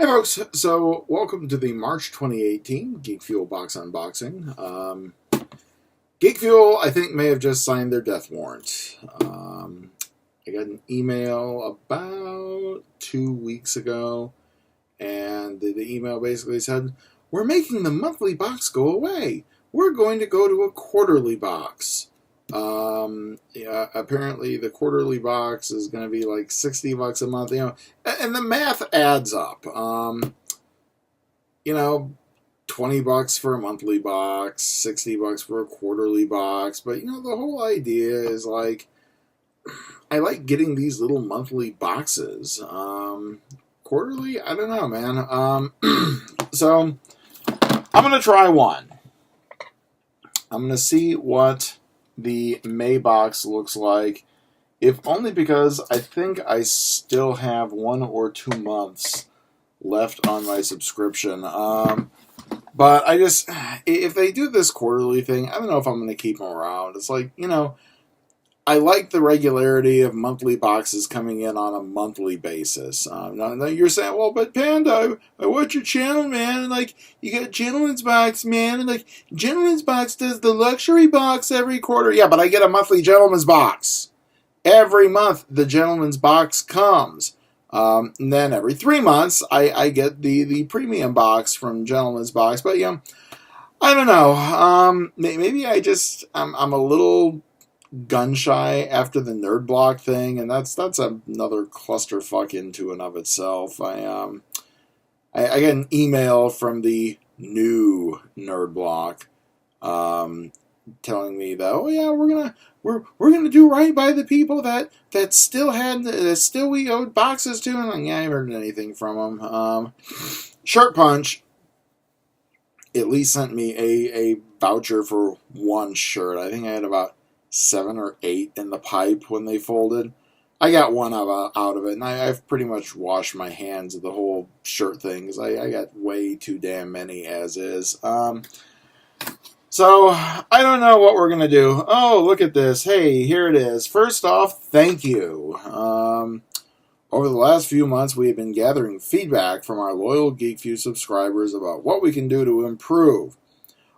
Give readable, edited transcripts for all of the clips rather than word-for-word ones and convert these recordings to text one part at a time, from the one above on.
Hey folks, so welcome to the March 2018 Geek Fuel box unboxing. Geek Fuel, I think, may have just signed their death warrant. I got an email about 2 weeks ago, and the email basically said, "We're making the monthly box go away. We're going to go to a quarterly box." Yeah, apparently the quarterly box is going to be like $60 a month, and the math adds up. 20 bucks for a monthly box, $60 for a quarterly box. But, the whole idea is like, I like getting these little monthly boxes. Quarterly, I don't know, man. So, I'm going to try one. I'm going to see what the May box looks like, if only because I think I still have 1 or 2 months left on my subscription. But if they do this quarterly thing, I don't know if I'm going to keep them around. It's like, I like the regularity of monthly boxes coming in on a monthly basis. Now you're saying, well, but Panda, I watch your channel, man. And like, you got Gentleman's Box, man. And like, Gentleman's Box does the luxury box every quarter. Yeah, but I get a monthly Gentleman's Box. Every month, the Gentleman's Box comes. And then every 3 months, I get the premium box from Gentleman's Box. But, I don't know. Maybe I'm a little gun shy after the nerd block thing, and that's another clusterfuck into and of itself. I got an email from the new nerd block telling me that, oh yeah, we're gonna do right by the people that still we owed boxes to, and yeah, I haven't heard anything from them. Shirt Punch at least sent me a voucher for one shirt. I think I had about 7 or 8 in the pipe when they folded. I got one out of it, and I've pretty much washed my hands of the whole shirt thing because I got way too damn many as is. So, I don't know what we're going to do. Oh, look at this. Hey, here it is. First off, thank you. Over the last few months, we have been gathering feedback from our loyal GeekView subscribers about what we can do to improve.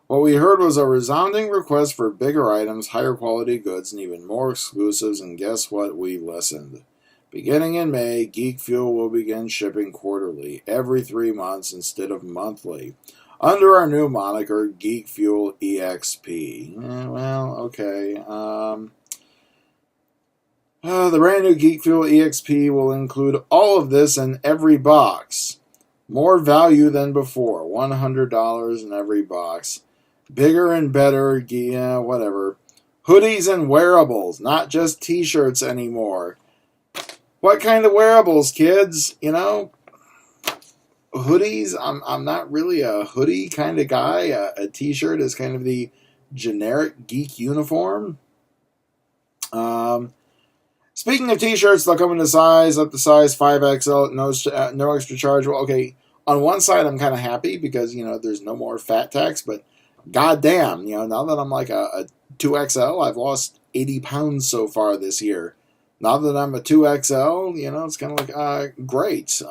What we heard was a resounding request for bigger items, higher quality goods, and even more exclusives, and guess what? We listened. Beginning in May, Geek Fuel will begin shipping quarterly, every 3 months instead of monthly, under our new moniker, Geek Fuel EXP. Well, okay. The brand new Geek Fuel EXP will include all of this in every box. More value than before, $100 in every box. Bigger and better, yeah, whatever. Hoodies and wearables, not just t-shirts anymore. What kind of wearables, kids? Hoodies, I'm not really a hoodie kind of guy. A t-shirt is kind of the generic geek uniform. Speaking of t-shirts, they'll come in up to size 5XL, no extra charge. Well, okay, on one side I'm kind of happy because, there's no more fat tax, but goddamn, now that I'm like a 2XL, I've lost 80 pounds so far this year. Now that I'm a 2XL, it's kind of like, great.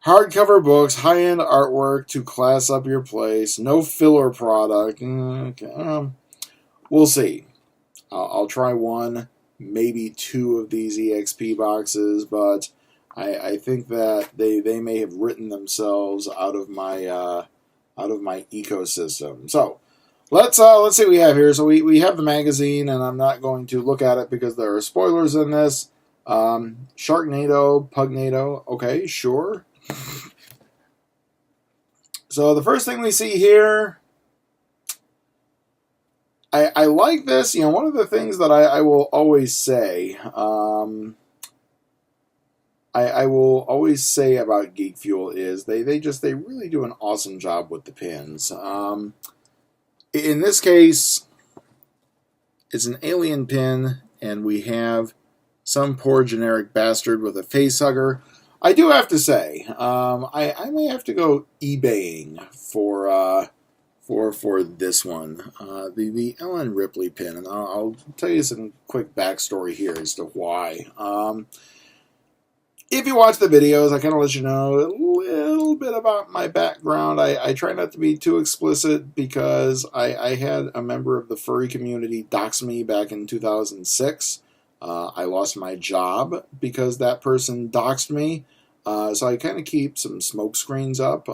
Hardcover books, high-end artwork to class up your place, no filler product. Okay. We'll see. I'll try 1, maybe 2 of these EXP boxes, but I think that they may have written themselves out of my ecosystem. So let's see what we have here. So we have the magazine, and I'm not going to look at it because there are spoilers in this. Sharknado, Pugnado, okay, sure. So the first thing we see here, I like this. One of the things that I will always say, I will always say about Geek Fuel is they really do an awesome job with the pins. In this case, it's an alien pin, and we have some poor generic bastard with a face hugger. I do have to say, I may have to go eBaying for this one, the Ellen Ripley pin, and I'll tell you some quick backstory here as to why. if you watch the videos, I kind of let you know a little bit about my background. I try not to be too explicit because I had a member of the furry community dox me back in 2006. I lost my job because that person doxed me. So I kind of keep some smoke screens up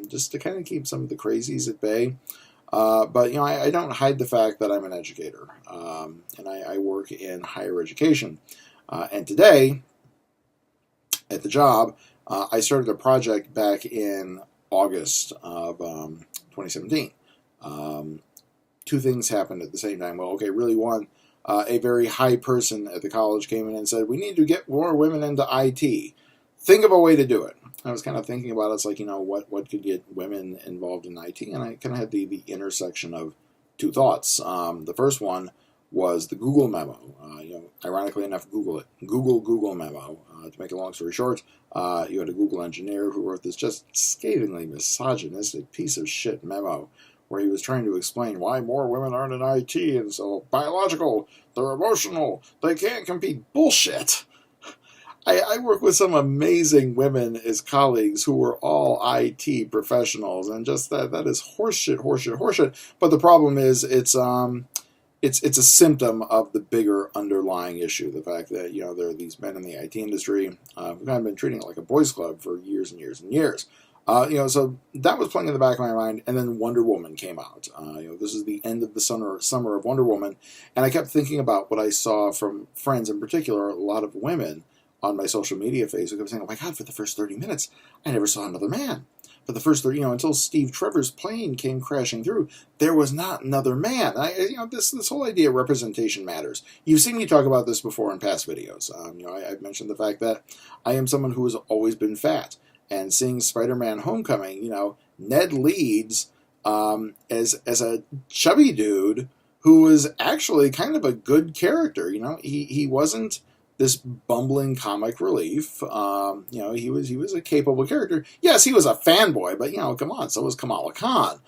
just to kind of keep some of the crazies at bay. But, I don't hide the fact that I'm an educator, and I work in higher education. And today, at the job, I started a project back in August of 2017. Two things happened at the same time. Well, okay, really one, a very high person at the college came in and said, we need to get more women into IT. Think of a way to do it. I was kind of thinking about it. It's like, what could get women involved in IT? And I kind of had the intersection of two thoughts. The first one was the Google memo. Ironically enough, Google it. Google memo. To make a long story short, you had a Google engineer who wrote this just scathingly misogynistic piece of shit memo where he was trying to explain why more women aren't in IT, and so biological, they're emotional, they can't compete. Bullshit. I work with some amazing women as colleagues who are all IT professionals, and just that is horseshit. But the problem is it's a symptom of the bigger underlying issue. The fact that there are these men in the IT industry who've kind of been treating it like a boys' club for years and years and years. So that was playing in the back of my mind, and then Wonder Woman came out. This is the end of the summer of Wonder Woman, and I kept thinking about what I saw from friends, in particular, a lot of women on my social media feed who kept saying, "Oh my God, for the first 30 minutes, I never saw another man." For the first 30, until Steve Trevor's plane came crashing through, there was not another man. This whole idea of representation matters. You've seen me talk about this before in past videos. I've mentioned the fact that I am someone who has always been fat. And seeing Spider-Man Homecoming, Ned Leeds as a chubby dude who was actually kind of a good character. He wasn't this bumbling comic relief. He was a capable character. Yes, he was a fanboy, but come on, so was Kamala Khan.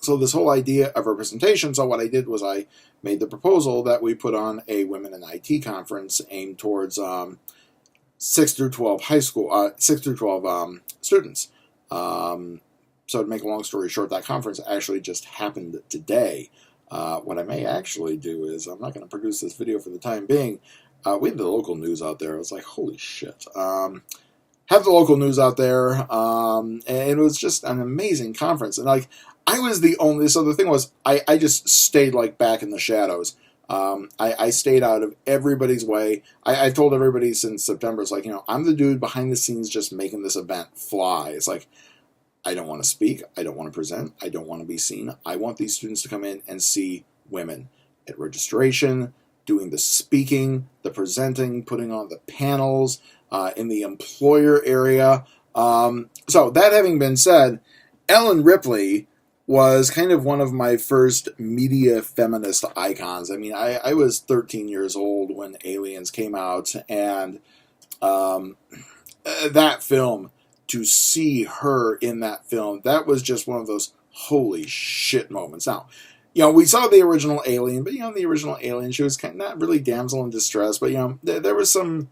So this whole idea of representation. So what I did was I made the proposal that we put on a Women in IT conference aimed towards 6 through 12 high school, 6 through 12 students. So to make a long story short, that conference actually just happened today. What I may actually do is, I'm not going to produce this video for the time being. We had the local news out there. I was like, holy shit. Have the local news out there. And it was just an amazing conference. And I was the only, so the thing was, I just stayed back in the shadows. I stayed out of everybody's way. I told everybody since September, it's I'm the dude behind the scenes just making this event fly. It's I don't want to speak. I don't want to present. I don't want to be seen. I want these students to come in and see women at registration, doing the speaking, the presenting, putting on the panels, in the employer area. So that having been said, Ellen Ripley was kind of one of my first media feminist icons. I was 13 years old when Aliens came out, and that film, to see her in that film, that was just one of those holy shit moments. Now, we saw the original Alien, but the original Alien, she was kind of not really damsel in distress, but there was some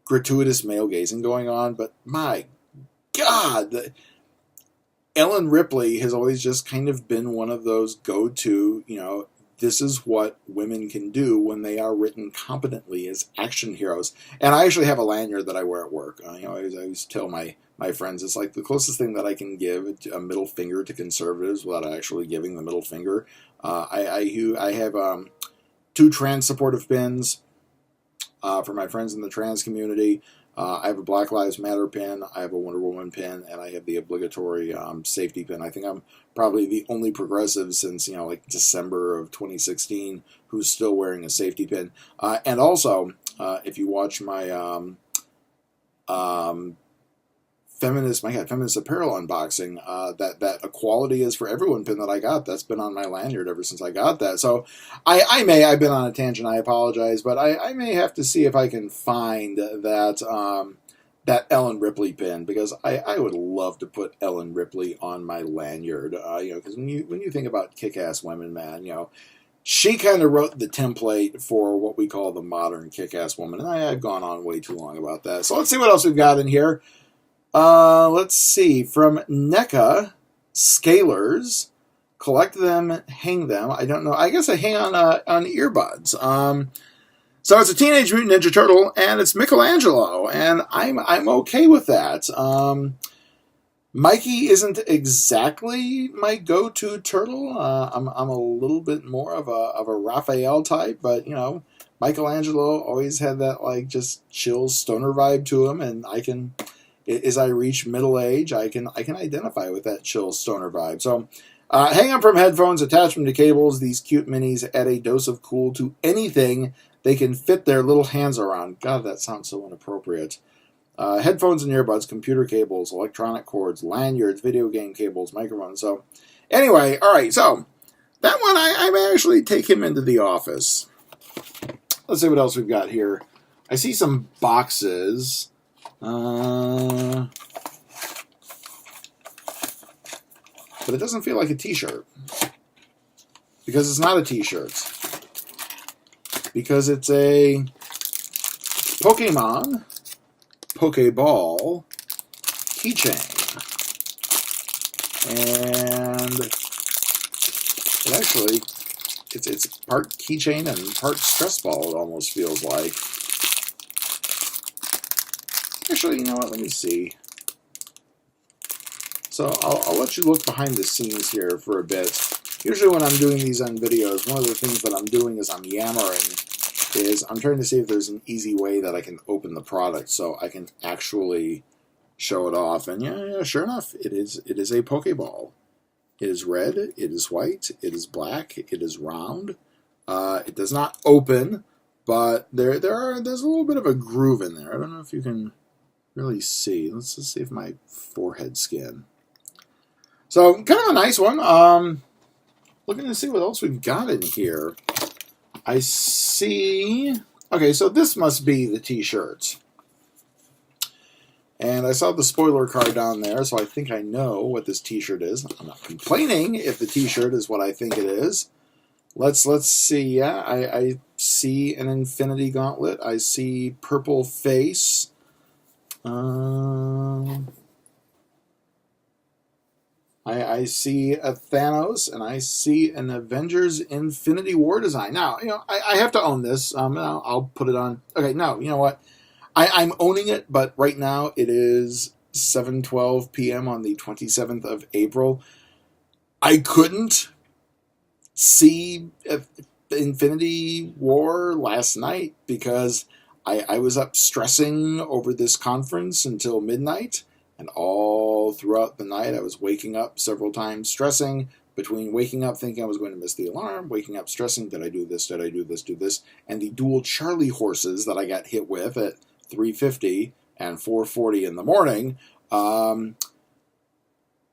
gratuitous male gazing going on, but my God, Ellen Ripley has always just kind of been one of those go-to, this is what women can do when they are written competently as action heroes. And I actually have a lanyard that I wear at work. I always tell my friends, it's the closest thing that I can give a middle finger to conservatives without actually giving the middle finger. I have 2 trans supportive pins for my friends in the trans community. I have a Black Lives Matter pin, I have a Wonder Woman pin, and I have the obligatory safety pin. I think I'm probably the only progressive since, December of 2016 who's still wearing a safety pin. And also, if you watch my feminist apparel unboxing, that equality is for everyone pin that I got, that's been on my lanyard ever since I got that. So I've been on a tangent, I apologize, but I may have to see if I can find that Ellen Ripley pin, because I would love to put Ellen Ripley on my lanyard, because when you think about kick-ass women, man, she kind of wrote the template for what we call the modern kick-ass woman, and I've gone on way too long about that. So let's see what else we've got in here. Let's see. From NECA, Scalers. Collect them, hang them. I don't know. I guess I hang on earbuds. So it's a Teenage Mutant Ninja Turtle, and it's Michelangelo, and I'm okay with that. Mikey isn't exactly my go-to turtle. I'm a little bit more of a Raphael type, but you know, Michelangelo always had that like just chill stoner vibe to him, and I can, as I reach middle age, I can identify with that chill stoner vibe. So hang them from headphones, attach them to cables. These cute minis add a dose of cool to anything they can fit their little hands around. God, that sounds so inappropriate. Headphones and earbuds, computer cables, electronic cords, lanyards, video game cables, microphones. So, anyway, all right. So, that one, I may actually take him into the office. Let's see what else we've got here. I see some boxes. But it doesn't feel like a t-shirt. Because it's not a t-shirt. Because it's a Pokemon Pokeball keychain. And it actually, it's part keychain and part stress ball, it almost feels like. Actually, you know what? Let me see. So I'll let you look behind the scenes here for a bit. Usually when I'm doing these on videos, one of the things that I'm doing is I'm yammering. I'm trying to see if there's an easy way that I can open the product so I can actually show it off. And yeah, sure enough, it is a Pokeball. It is red, it is white, it is black, it is round. It does not open, but there's a little bit of a groove in there. I don't know if you can really see. Let's just see if my forehead skin. So kind of a nice one. Looking to see what else we've got in here. I see... Okay, so this must be the t-shirt. And I saw the spoiler card down there, so I think I know what this t-shirt is. I'm not complaining if the t-shirt is what I think it is. Let's see. Yeah, I see an Infinity Gauntlet. I see purple face. I see a Thanos, and I see an Avengers Infinity War design. Now, you know, I have to own this. I'll put it on. Okay, no, you know what? I'm owning it, but right now it is 7:12 p.m. on the 27th of April. I couldn't see Infinity War last night because I was up stressing over this conference until midnight. And all throughout the night, I was waking up several times, stressing, between waking up thinking I was going to miss the alarm, waking up stressing, did I do this, did I do this, do this, and the dual Charlie horses that I got hit with at 3:50 and 4:40 in the morning,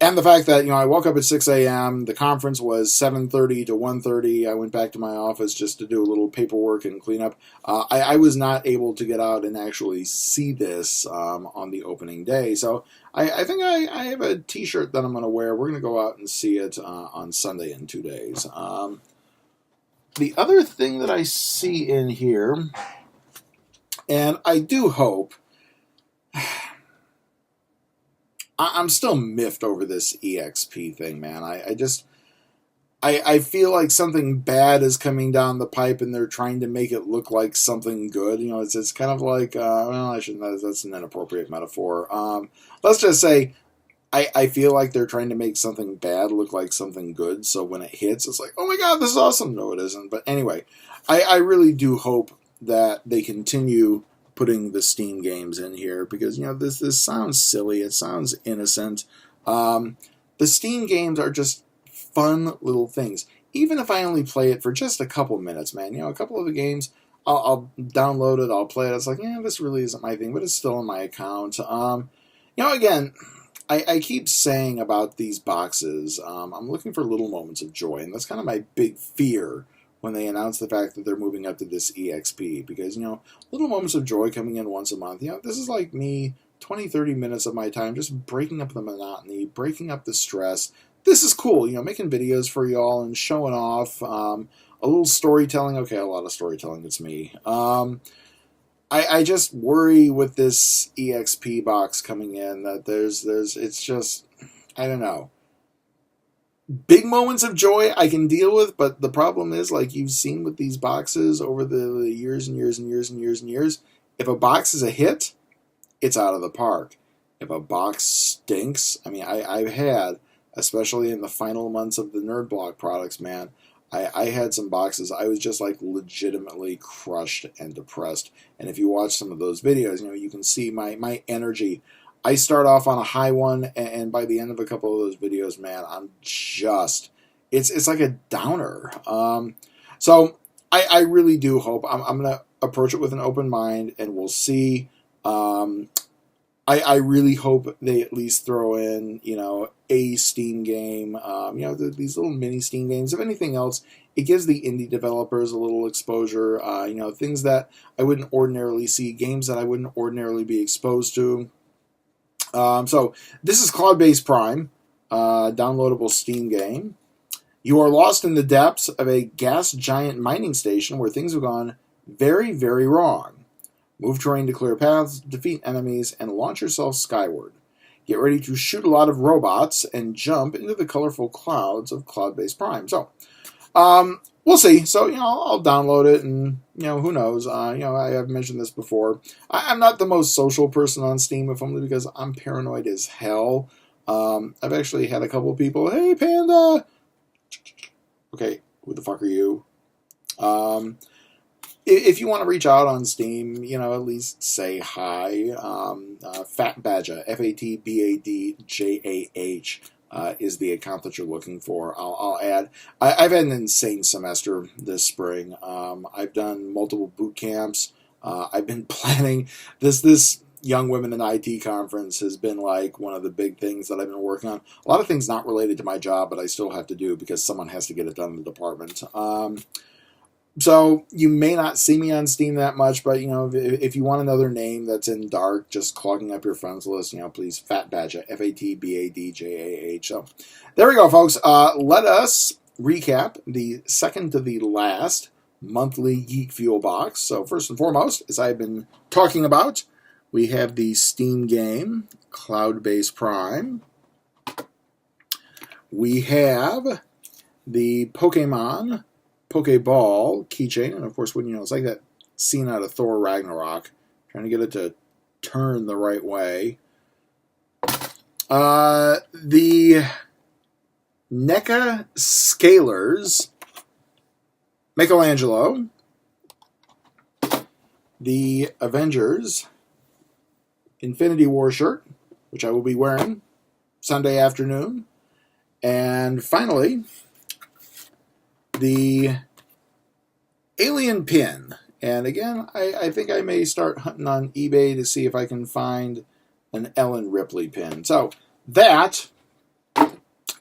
and the fact that, you know, I woke up at 6 a.m., the conference was 7:30 to 1:30, I went back to my office just to do a little paperwork and clean up. I was not able to get out and actually see this on the opening day, so I think I have a t-shirt that I'm going to wear. We're going to go out and see it on Sunday in 2 days. The other thing that I see in here, and I do hope... I'm still miffed over this EXP thing, man. I feel like something bad is coming down the pipe, and they're trying to make it look like something good. You know, it's kind of like, well, I shouldn't. That's an inappropriate metaphor. Let's just say, I feel like they're trying to make something bad look like something good. So when it hits, it's like, oh my god, this is awesome. No, it isn't. But anyway, I really do hope that they continue putting the Steam games in here, because, you know, this sounds silly, it sounds innocent. The Steam games are just fun little things. Even if I only play it for just a couple minutes, man, you know, a couple of the games, I'll download it, I'll play it, it's like, yeah, this really isn't my thing, but it's still in my account. You know, again, I keep saying about these boxes, I'm looking for little moments of joy, and that's kind of my big fear when they announce the fact that they're moving up to this EXP, because, you know, little moments of joy coming in once a month, you know, this is like me, 20, 30 minutes of my time, just breaking up the monotony, breaking up the stress. This is cool, you know, making videos for y'all and showing off. a little storytelling. Okay, a lot of storytelling. It's me. I just worry with this EXP box coming in that it's just, I don't know. Big moments of joy I can deal with, but the problem is, like you've seen with these boxes over the years and years and years and years and years, if a box is a hit, it's out of the park. If a box stinks, I mean, I've had, especially in the final months of the Nerd Block products, man, I had some boxes, I was just like legitimately crushed and depressed. And if you watch some of those videos, you can see my energy. I start off on a high one, and by the end of a couple of those videos, man, I'm just, it's like a downer. So I really do hope, I'm going to approach it with an open mind, and we'll see. I really hope they at least throw in, a Steam game, these little mini Steam games. If anything else, it gives the indie developers a little exposure, things that I wouldn't ordinarily see, games that I wouldn't ordinarily be exposed to. So this is Cloud-Based Prime, downloadable Steam game. You are lost in the depths of a gas giant mining station where things have gone very, very wrong. Move terrain to clear paths, defeat enemies, and launch yourself skyward. Get ready to shoot a lot of robots and jump into the colorful clouds of Cloud-Based Prime. So, we'll see. So, I'll download it, and, who knows. I have mentioned this before. I'm not the most social person on Steam, if only because I'm paranoid as hell. I've actually had a couple of people, hey, Panda! Okay, who the fuck are you? If you want to reach out on Steam, at least say hi. Fat Badger, FATBADJAH, is the account that you're looking for. I'll add. I've had an insane semester this spring. I've done multiple boot camps. I've been planning this Young Women in IT conference has been like one of the big things that I've been working on. A lot of things not related to my job, but I still have to do because someone has to get it done in the department. So you may not see me on Steam that much, but if you want another name that's in dark, just clogging up your friends list, please, Fat Badger, FATBADJAH. So there we go, folks. Let us recap the second to the last monthly Geek Fuel box. So first and foremost, as I've been talking about, we have the Steam game Cloud-Based Prime. We have the Pokemon Pokeball keychain, and of course, it's like that scene out of Thor Ragnarok, trying to get it to turn the right way. The NECA Scalers Michelangelo, the Avengers Infinity War shirt, which I will be wearing Sunday afternoon, and finally, the Alien pin. And again, I think I may start hunting on eBay to see if I can find an Ellen Ripley pin. So that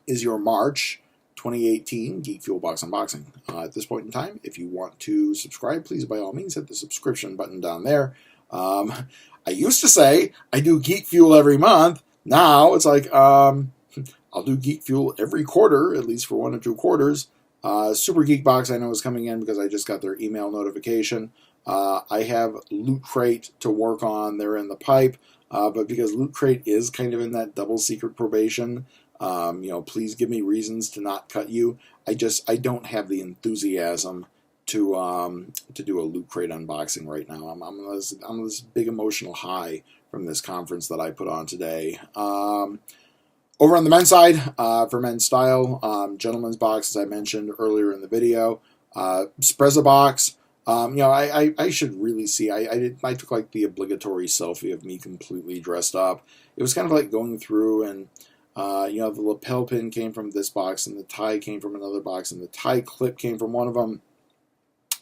is your March 2018 Geek Fuel Box Unboxing. At this point in time, if you want to subscribe, please by all means hit the subscription button down there. I used to say I do Geek Fuel every month. Now it's like I'll do Geek Fuel every quarter, at least for 1 or 2 quarters. Super Geek Box I know is coming in because I just got their email notification. I have Loot Crate to work on. They're in the pipe. But because Loot Crate is kind of in that double secret probation, please give me reasons to not cut you. I don't have the enthusiasm to do a Loot Crate unboxing right now. I'm on this big emotional high from this conference that I put on today. Over on the men's side, for men's style, gentleman's box, as I mentioned earlier in the video, Spreza box. I should really see. I took like the obligatory selfie of me completely dressed up. It was kind of like going through and the lapel pin came from this box, and the tie came from another box, and the tie clip came from one of them.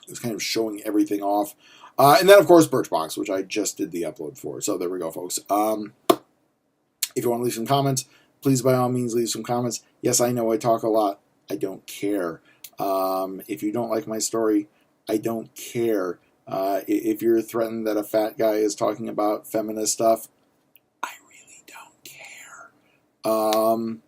It was kind of showing everything off. And then, of course, Birchbox, which I just did the upload for. So there we go, folks. If you want to leave some comments, please, by all means, leave some comments. Yes, I know I talk a lot. I don't care. If you don't like my story, I don't care. If you're threatened that a fat guy is talking about feminist stuff, I really don't care.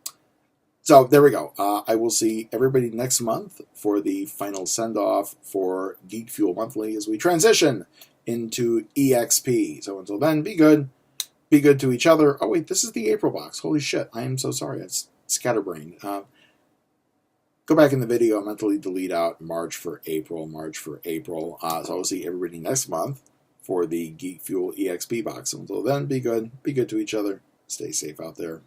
So there we go. I will see everybody next month for the final send-off for Geek Fuel Monthly as we transition into EXP. So until then, be good. Be good to each other. Oh, wait, this is the April box. Holy shit. I am so sorry. It's scatterbrained. Go back in the video, mentally delete out March for April. So I'll see everybody next month for the Geek Fuel EXP box. So until then, be good. Be good to each other. Stay safe out there.